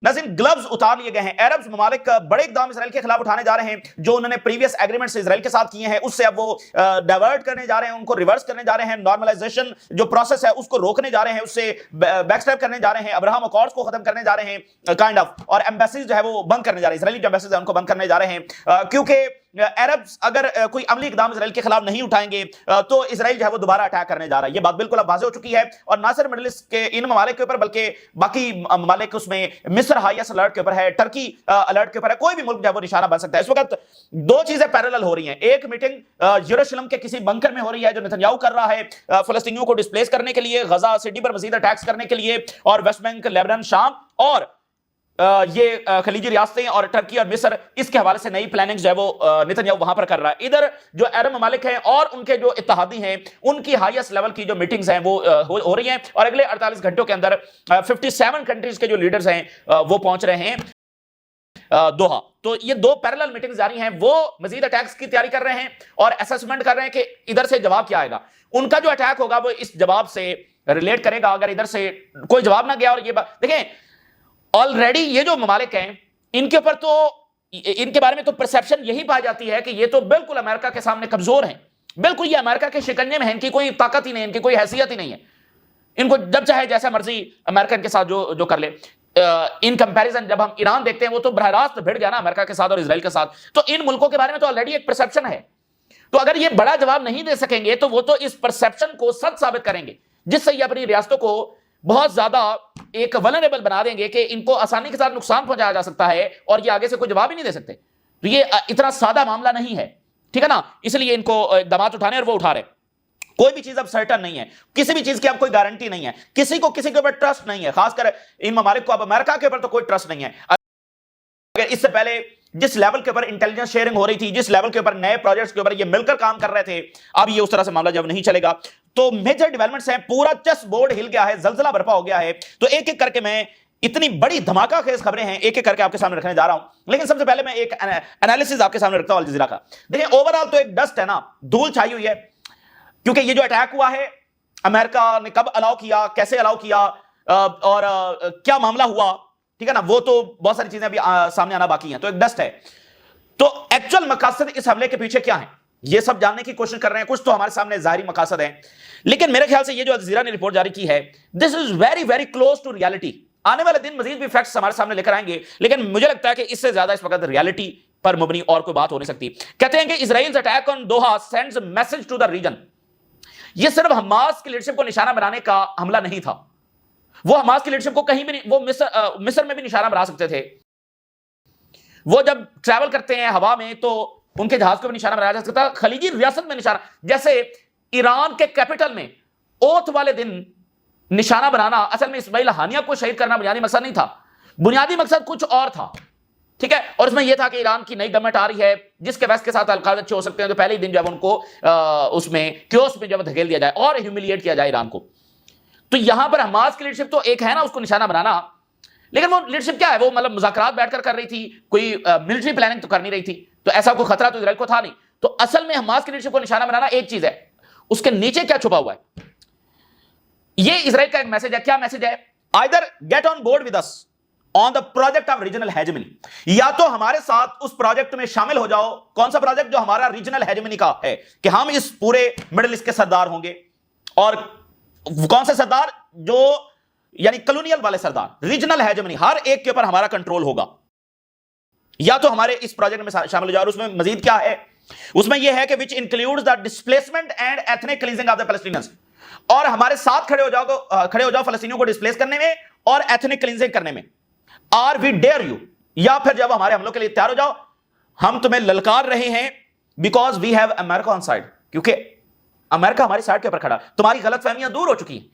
नाज़रीन, ग्लव्स उतार लिए गए हैं। अरब ममालिक बड़े इक़दाम इसराइल के खिलाफ उठाने जा रहे हैं। जो उन्होंने प्रीवियस एग्रीमेंट्स इसराइल के साथ किए हैं उससे अब वो डाइवर्ट करने जा रहे हैं, उनको रिवर्स करने जा रहे हैं। नॉर्मलाइजेशन जो प्रोसेस है उसको रोकने जा रहे हैं, उससे बैकस्टेप करने जा रहे हैं। अब्राहम अकॉर्ड्स को खत्म करने जा रहे हैं काइंड ऑफ, और एम्बेसीज जो है वो बंद करने जा रहे हैं। इसराइली जो एम्बेसीज है उनको बंद करने जा रहे हैं, क्योंकि अरब अगर कोई अमली इकदाम इसराइल के खिलाफ नहीं उठाएंगे तो इसराइल जो है वो दोबारा अटैक करने जा रहा है। ये बात बिल्कुल अब वाज़ेह हो चुकी है। और ना सिर्फ मिडिल ईस्ट के इन ममालिक के ऊपर बल्कि बाकी ममालिक, उसमें मिस्र हाईएस्ट अलर्ट के ऊपर है, टर्की अलर्ट के ऊपर है। कोई भी मुल्क जो है वो निशाना बन सकता है। इस वक्त दो चीजें पैरेलल हो रही हैं। एक मीटिंग यरूशलेम के किसी बंकर में हो रही है जो नेतन्याहू कर रहा है फलस्तीनियों को डिस्प्लेस करने के लिए, गजा सिटी पर मजीद अटैक्स करने के लिए, और वेस्ट बैंक, लेबनान, शाम और ये खलीजी रियासतें और टर्की और मिस्र, इसके हवाले से नई प्लानिंग जो है वो नेतन्याहू वहां पर कर रहा है। इधर जो अरब ममालिक हैं और उनके जो इत्तेहादी हैं उनकी हाईएस्ट लेवल की जो मीटिंग्स हैं वो हो रही हैं, और अगले 48 घंटों के अंदर 57 कंट्रीज के जो लीडर्स हैं वो पहुंच रहे हैं दोहा। तो ये दो पैरेलल मीटिंग्स जारी हैं। वो मजीद अटैक्स की तैयारी कर रहे हैं और असेसमेंट कर रहे हैं कि इधर से जवाब क्या आएगा। उनका जो अटैक होगा वो इस जवाब से रिलेट करेगा। अगर इधर से कोई जवाब ना गया, और ये बात देखें, ऑलरेडी ये जो ममालिक हैं इनके ऊपर तो, इनके बारे में तो परसेप्शन यही पाई जाती है कि ये तो बिल्कुल अमेरिका के सामने कमजोर हैं, बिल्कुल ये अमेरिका के शिकंजे में हैं, इनकी कोई ताकत ही नहीं, इनकी कोई हैसियत ही नहीं है। इनको जब चाहे जैसा मर्जी अमेरिकन के साथ जो कर ले। इन कंपैरिजन जब हम ईरान देखते हैं वो तो बरह रास्त भिड़ गया ना अमेरिका के साथ और इजराइल के साथ। तो इन मुल्कों के बारे में तो ऑलरेडी एक परसेप्शन है। तो अगर ये बड़ा जवाब नहीं दे सकेंगे तो वो तो इस परसेप्शन को सच साबित करेंगे, जिससे ये अपनी रियासतों को बहुत ज्यादा एक वल्नरेबल बना देंगे कि इनको आसानी के साथ नुकसान पहुंचाया जा सकता है और ये आगे से कोई जवाब ही नहीं दे सकते। तो ये इतना सादा मामला नहीं है, ठीक है ना। इसलिए इनको इक़दाम उठाने, और वो उठा रहे। कोई भी चीज अब सर्टन नहीं है, किसी भी चीज की अब कोई गारंटी नहीं है, किसी को किसी के ऊपर ट्रस्ट नहीं है, खासकर इन ममालिक को अब अमेरिका के ऊपर तो कोई ट्रस्ट नहीं है। अगर इससे पहले जिस लेवल के ऊपर इंटेलिजेंस शेयरिंग हो रही थी, जिस लेवल के ऊपर नए प्रोजेक्ट्स के ऊपर ये मिलकर काम कर रहे थे, अब ये उस तरह से मामला जब नहीं चलेगा। तो मेजर डेवलपमेंट्स हैं, पूरा चेस बोर्ड हिल गया है, जलजला बर्पा हो गया है। तो एक एक करके मैं, इतनी बड़ी धमाका खेज खबरें हैं, एक एक करके आपके सामने रखने जा रहा हूं। लेकिन सबसे पहले मैं एक एनालिसिस आपके सामने रखता हूं अल जज़ीरा का। देखिए, ओवरऑल तो एक डस्ट है ना, धूल छाई हुई है, क्योंकि ये जो अटैक हुआ है अमेरिका ने कब अलाउ किया, कैसे अलाउ किया, और क्या मामला हुआ, ठीक है ना, वो तो बहुत सारी चीजें अभी सामने आना बाकी हैं। तो एक डस्ट है। तो एक्चुअल मकसद इस हमले के पीछे क्या है, ये सब जानने की कोशिश कर रहे हैं। कुछ तो हमारे सामने जाहिरी मकसद है, लेकिन मेरे ख्याल से ये जो अल जज़ीरा ने रिपोर्ट जारी की है, this is very very close to reality. आने वाले दिन मजीद भी फैक्ट्स हमारे सामने लेकर आएंगे, लेकिन मुझे लगता है कि इससे ज्यादा इस वक्त रियलिटी पर मुबनी और कोई बात हो नहीं सकती। कहते हैं कि Israel's attack on Doha sends a message to the region. ये सिर्फ हमास की लीडरशिप को निशाना बनाने का हमला नहीं था। वो हमास की लीडरशिप को कहीं भी नहीं, वो मिस्र में भी निशाना बना सकते थे। वो जब ट्रैवल करते हैं हवा में तो उनके जहाज को भी निशाना बनाया जा सकता है, खलीजी रियासत में निशाना, जैसे ईरान के कैपिटल में ओथ वाले दिन निशाना बनाना। असल में इस्माइल हानिया को शहीद करना बुनियादी मकसद नहीं था, बुनियादी मकसद कुछ और था, ठीक है। और इसमें यह था कि ईरान की नई गवर्नमेंट आ रही है जिसके वेस्ट के साथ ताल्लुकात अच्छे हो सकते हैं, तो पहले ही दिन जब उनको उसमें क्योस में जब धकेल दिया जाए और ह्यूमिलिएट किया जाए ईरान को। तो यहां पर हमास की लीडरशिप तो एक है ना, उसको निशाना बनाना, लेकिन वो लीडरशिप क्या है, वो मतलब मुज़ाकरात बैठकर कर रही थी, कोई मिलिट्री प्लानिंग तो कर नहीं रही थी। तो ऐसा कोई खतरा तो इजराइल को था नहीं। तो असल में हमास की लीडरशिप को निशाना बनाना एक चीज है, उसके नीचे क्या छुपा हुआ है, ये इजराइल का एक मैसेज है। क्या मैसेज है? Either get on board with us on the project of regional hegemony, या तो हमारे साथ उस प्रोजेक्ट में शामिल हो जाओ। कौन सा प्रोजेक्ट? जो हमारा रीजनल हेजेमनी का है, कि हम इस पूरे मिडिल ईस्ट के सरदार होंगे। और कौन से सरदार? जो यानी कॉलोनियल वाले सरदार, रीजनल हेजेमनी, हर एक के ऊपर हमारा कंट्रोल होगा। या तो हमारे इस प्रोजेक्ट में शामिल हो जाओ। और उसमें मजीद क्या है? उसमें यह है कि which includes the displacement and ethnic cleansing of the Palestinians, और हमारे साथ खड़े हो जाओ फलस्तीनियों को डिस्प्लेस करने में और एथनिक क्लींजिंग करने में। आर वी डेयर यू, या फिर जब हमारे हमलों के लिए तैयार हो जाओ, हम तुम्हें ललकार रहे हैं because we have America on side, क्योंकि अमेरिका हमारी साइड के ऊपर खड़ा। तुम्हारी गलतफहमियां दूर हो चुकी हैं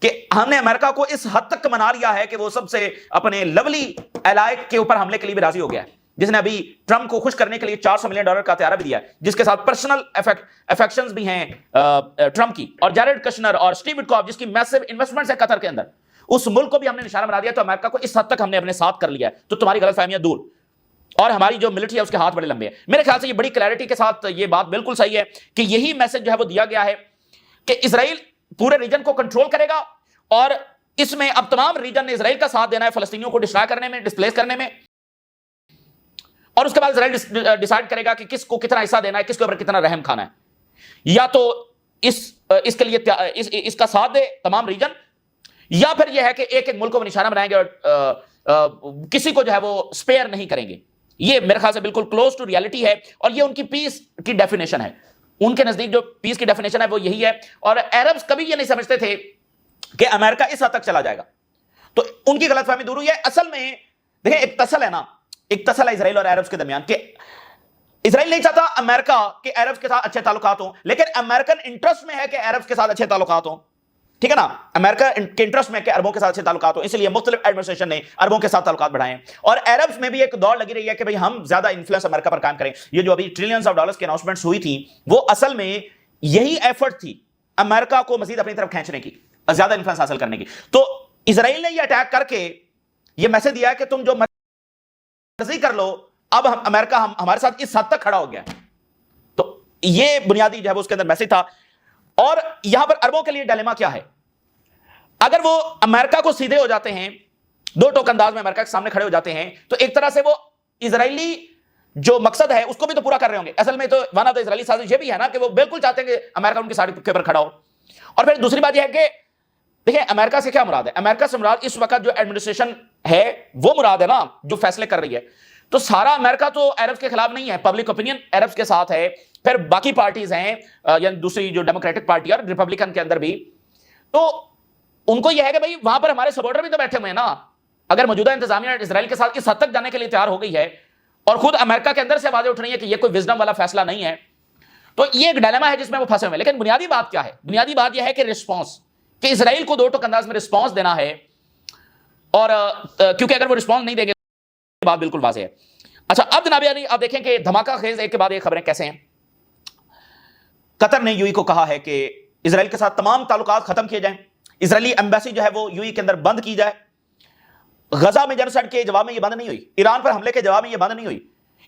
कि हमने अमेरिका को इस हद तक मना लिया है कि वो सबसे अपने लवली एलाय के ऊपर हमले के लिए भी राजी हो गया है, जिसने अभी ट्रंप को खुश करने के लिए $400 मिलियन का हथियार भी दिया है, जिसके साथ पर्सनल अफेक्शंस भी हैं ट्रंप की, और जैरेड कश्नर और स्टीव विटकॉफ जिसकी मैसिव इन्वेस्टमेंट्स है कतर के अंदर, उस मुल्क को भी हमने निशाना बना दिया। तो अमेरिका को इस हद तक हमने अपने साथ कर लिया है। तो तुम्हारी गलतफहमियां दूर, और हमारी जो मिलिट्री है उसके हाथ बड़े लंबे हैं। मेरे ख्याल से ये बड़ी क्लैरिटी के साथ ये बात बिल्कुल सही है कि यही मैसेज जो है वो दिया गया है कि इजराइल पूरे रीजन को कंट्रोल करेगा और इसमें अब तमाम रीजन ने इजराइल का साथ देना है फलस्तीनियों को डिस्ट्रॉय करने में, डिस्प्लेस करने में, और उसके बाद इजराइल डिसाइड करेगा कि किसको कितना हिस्सा देना है, किसके ऊपर कितना रहम खाना है। या तो इसके लिए इसका साथ दे तमाम रीजन, या फिर यह है कि एक एक मुल्क को निशाना बनाएंगे और किसी को जो है वो स्पेयर नहीं करेंगे। ये मेरे ख्याल से बिल्कुल क्लोज टू रियलिटी है, और ये उनकी पीस की डेफिनेशन है। उनके नजदीक जो पीस की डेफिनेशन है वो यही है। और अरब्स कभी ये नहीं समझते थे कि अमेरिका इस हद तक चला जाएगा, तो उनकी गलतफहमी दूर हुई है। असल में देखिए, एक तसल है ना, एक तसल है इजराइल और अरब्स के दरमियान, कि इजराइल नहीं चाहता अमेरिका के अरब्स के साथ अच्छे ताल्लुकात हो, लेकिन अमेरिकन इंटरेस्ट में है कि अरब्स के साथ अच्छे ताल्लुकात हो। ठीक है ना, अमेरिका के इंटरेस्ट में कि अरबों के साथ अच्छे ताल्लुकात हो, इसलिए मुख्तलिफ एडमिनिस्ट्रेशन ने अरबों के साथ ताल्लुकात बढ़ाए। और अरब्स में भी एक दौड़ लगी रही है कि भाई हम ज्यादा इन्फ्लुएंस अमेरिका पर काम करें। ये जो अभी ट्रिलियंस ऑफ डॉलर्स की अनाउंसमेंट्स हुई थी, वो असल में यही एफर्ट थी अमेरिका को मजीद अपनी तरफ खींचने की, ज्यादा इन्फ्लुएंस हासिल करने की। तो इजराइल ने यह अटैक करके यह मैसेज दिया कि तुम जो मर्जी कर लो, अब अमेरिका हमारे साथ इस हद तक खड़ा हो गया। तो यह बुनियादी जो है वो उसके अंदर मैसेज था। और यहां पर अरबों के लिए डिलेमा क्या है, अगर वो अमेरिका को सीधे हो जाते हैं, दो टोक अंदाज में अमेरिका के सामने खड़े हो जाते हैं, तो एक तरह से वो इजरायली जो मकसद है उसको भी तो पूरा कर रहे होंगे। असल में तो वन ऑफ द इजरायली साजिश ये भी है ना कि वो बिल्कुल चाहते हैं कि अमेरिका उनकी साइड के ऊपर खड़ा हो। और फिर दूसरी बात यह है कि देखिए, अमेरिका से क्या मुराद है, अमेरिका से मुराद इस वक्त जो एडमिनिस्ट्रेशन है वो मुराद है ना, जो फैसले कर रही है। तो सारा अमेरिका तो अरब के खिलाफ नहीं है, पब्लिक ओपिनियन अरब के साथ है, फिर बाकी पार्टीज हैं, यानी दूसरी जो डेमोक्रेटिक पार्टी और रिपब्लिकन के अंदर भी, तो उनको यह है कि भाई वहां पर हमारे सपोर्टर भी तो बैठे हुए हैं ना। अगर मौजूदा इंतजामिया इजराइल के साथ इस हद तक जाने के लिए तैयार हो गई है, और खुद अमेरिका के अंदर से आवाजें उठ रही है कि यह कोई विजडम वाला फैसला नहीं है, तो यह एक डायलेमा है जिसमें वो फंसे हुए हैं। लेकिन बुनियादी बात क्या है, बुनियादी बात यह है कि रिस्पॉन्स, कि इजराइल को दो टोक अंदाज में रिस्पॉन्स देना है। और क्योंकि अगर वो रिस्पॉन्स नहीं देंगे, बात बिल्कुल वाज़ेह है। अच्छा, अब जनाब यानी आप देखें कि धमाका खेज एक के बाद एक खबरें कैसे हैं। कतर ने यूएई को कहा है कि इजराइल के साथ तमाम ताल्लुकात खत्म किए जाएं, इजरायली एम्बेसी जो है वो यूएई के अंदर बंद की जाए। गजा में जेनोसाइड के जवाब में यह बंद नहीं हुई, ईरान पर हमले के जवाब में यह बंद नहीं हुई,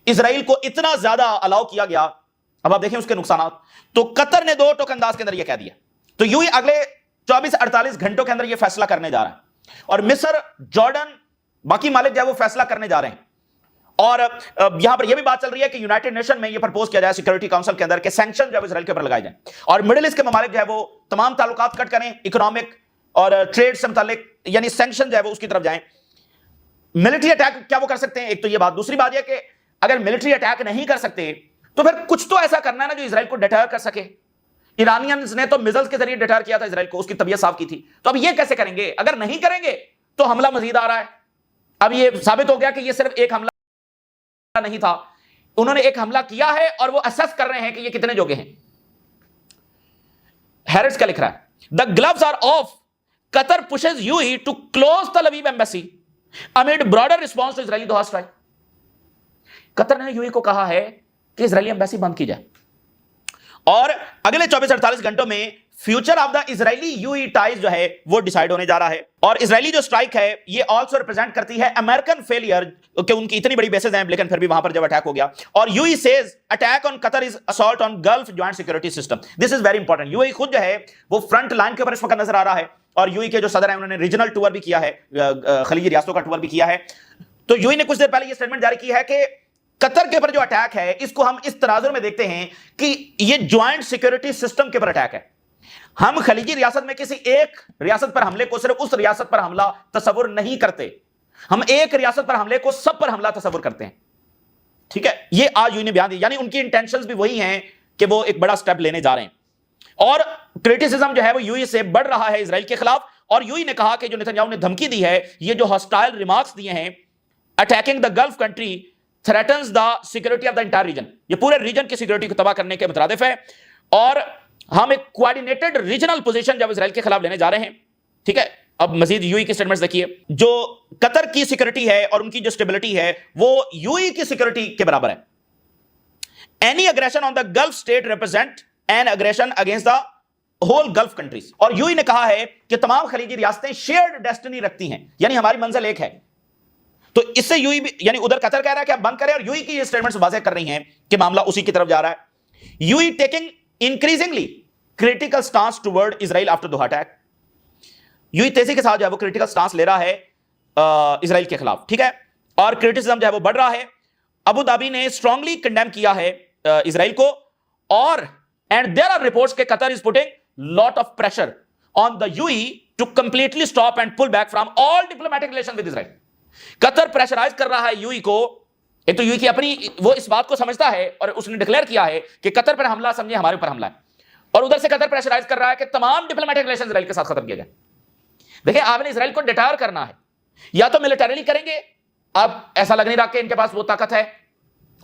इजराइल को इतना ज्यादा अलाउ किया गया। अब आप देखें उसके नुकसान। तो कतर ने दो टोक अंदाज के अंदर यह कह दिया। तो यूएई अगले 24-48 घंटों के अंदर यह फैसला करने जा रहा है, और मिस्र, जॉर्डन, बाकी मालिक जो है वो फैसला करने जा रहे हैं। और यहां पर यह भी बात चल रही है कि यूनाइटेड नेशन में यह प्रपोज किया जाए सिक्योरिटी काउंसिल के अंदर के सैंक्शन जो है इजराइल के ऊपर लगाए जाएं, और मिडिल ईस्ट के ममालिक जो है वो तमाम ताल्लुकात कट करें, इकोनॉमिक और ट्रेड से मुतालिक, यानी सैंक्शन जो है वो उसकी तरफ जाएं। मिलिट्री अटैक क्या वो कर सकते हैं, एक तो ये बात। दूसरी बात यह कि अगर मिलिट्री अटैक नहीं कर सकते तो फिर कुछ तो ऐसा करना है ना जो इजराइल को डिटर कर सके। ईरानियंस ने तो मिसाइल्स के जरिए डिटर किया था इजराइल को, उसकी तबीयत साफ की थी। तो अब ये कैसे करेंगे, अगर नहीं करेंगे तो हमला मजीद आ रहा है। अब ये साबित हो गया कि ये सिर्फ एक हमला नहीं था, उन्होंने एक हमला किया है और वो असेस कर रहे हैं कि ये कितने जोगे हैं। हैरिस क्या लिख रहा है, the gloves are off, Qatar pushes UAE to close Tel Aviv embassy amid broader response to Israeli Doha strike. Qatar ने यूएई को कहा है कि इजरायली एम्बेसी बंद की जाए, और अगले 24-48 घंटों में future of the Israeli UAE ties जो है वो डिसाइड होने जा रहा है। और इजरायली जो स्ट्राइक है ये आल्सो रिप्रेजेंट करती है अमेरिकन फेलियर, कि उनकी इतनी बड़ी बेसेस हैं लेकिन फिर भी वहां पर जब अटैक हो गया। और UAE says attack on Qatar is assault on gulf joint security system. This is very important. UAE खुद जो है वो फ्रंट लाइन के ऊपर इस वक्त नजर आ रहा है, और यूएई के जो सदर हैं उन्होंने रीजनल टूर भी किया है, खलीजी रियासतों का टूर भी किया है। तो यूएई ने कुछ देर पहले ये स्टेटमेंट जारी की है कि कतर के ऊपर जो अटैक है इसको हम इस तराजुर में देखते हैं कि ये ज्वाइंट सिक्योरिटी सिस्टम के ऊपर अटैक है। हम खलीजी रियासत में किसी एक रियासत पर हमले को सिर्फ उस रियासत पर हमला तस्वुर नहीं करते, हम एक रियासत पर हमले को सब पर हमला तस्वुर करते हैं। ठीक है, ये आज यूएई ने बयान दिया, यानी उनकी इंटेंशंस भी वही हैं कि वो एक बड़ा स्टेप लेने जा रहे हैं। और क्रिटिसिज्म जो है वो यूएई से बढ़ रहा है इजराइल के खिलाफ। और यूएई ने कहा कि जो नेतन्याहू ने धमकी दी है, ये जो हॉस्टाइल रिमार्क्स दिए हैं, attacking the gulf country threatens the security of the entire reason, ये पूरे रीजन की सिक्योरिटी को तबाह करने के मुतरादिफ है। और हम एक कोऑर्डिनेटेड रीजनल पोजीशन जब इजराइल के खिलाफ लेने जा रहे हैं। ठीक है, अब मजीद यूएई की स्टेटमेंट्स देखिए। जो कतर की सिक्योरिटी है और उनकी जो स्टेबिलिटी है वो यूएई की सिक्योरिटी के बराबर है। Any aggression on the Gulf state represent an aggression against the whole Gulf countries. और यूएई ने कहा है कि तमाम खलीजी रियासतें शेयर्ड डेस्टिनी रखती हैं, यानी हमारी मंजिल एक है। तो इससे यूएई भी, यानी उधर कतर कह रहा है कि आप बंद करें, और यूएई की ये स्टेटमेंट्स वाज़ेह कर रही हैं कि मामला उसी की तरफ जा रहा है। UAE taking increasingly critical stance toward Israel after Doha attack. UAE तेजी के साथ जो है वो क्रिटिकल स्टांस ले रहा है इजराइल के खिलाफ, ठीक है, और क्रिटिसिज्म जो है वो बढ़ रहा है। अबू धाबी ने स्ट्रांगली कंडेम किया है इजराइल को, और एंड देयर आर रिपोर्ट्स के Qatar is putting lot of pressure on the UAE to completely stop and pull back from all diplomatic relation with Israel. Qatar pressurise कर रहा है UAE को। एक तो यूएई की अपनी वो इस बात को समझता है और उसने डिक्लेयर किया है कि कतर पर हमला समझे हमारे ऊपर हमला है, और उधर से कतर प्रेशराइज कर रहा है कि तमाम डिप्लोमेटिक रिलेशन इजराइल के साथ खत्म किए जाए। देखिए, आपने इजराइल को डिटायर करना है, या तो मिलिटरीली करेंगे, अब ऐसा लग नहीं रहा कि इनके पास वो ताकत है,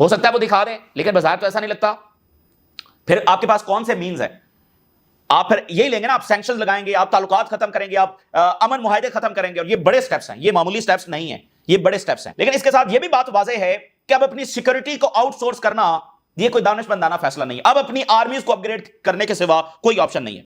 हो सकता है वो दिखा दें, लेकिन बाजार तो ऐसा नहीं लगता। फिर आपके पास कौन से मीन्स है? आप फिर यही लेंगे ना, आप सैंक्शंस लगाएंगे, आप ताल्लुकात खत्म करेंगे, आप अमन मुआहदे खत्म करेंगे, और ये बड़े स्टेप्स हैं, ये मामूली स्टेप्स नहीं है, ये बड़े स्टेप्स हैं। लेकिन इसके साथ ये भी बात वाज़ेह है कि अब अपनी सिक्योरिटी को आउटसोर्स करना ये कोई दानिशमंदाना फैसला नहीं है। अब अपनी आर्मीज को अपग्रेड करने के सिवा कोई ऑप्शन नहीं है।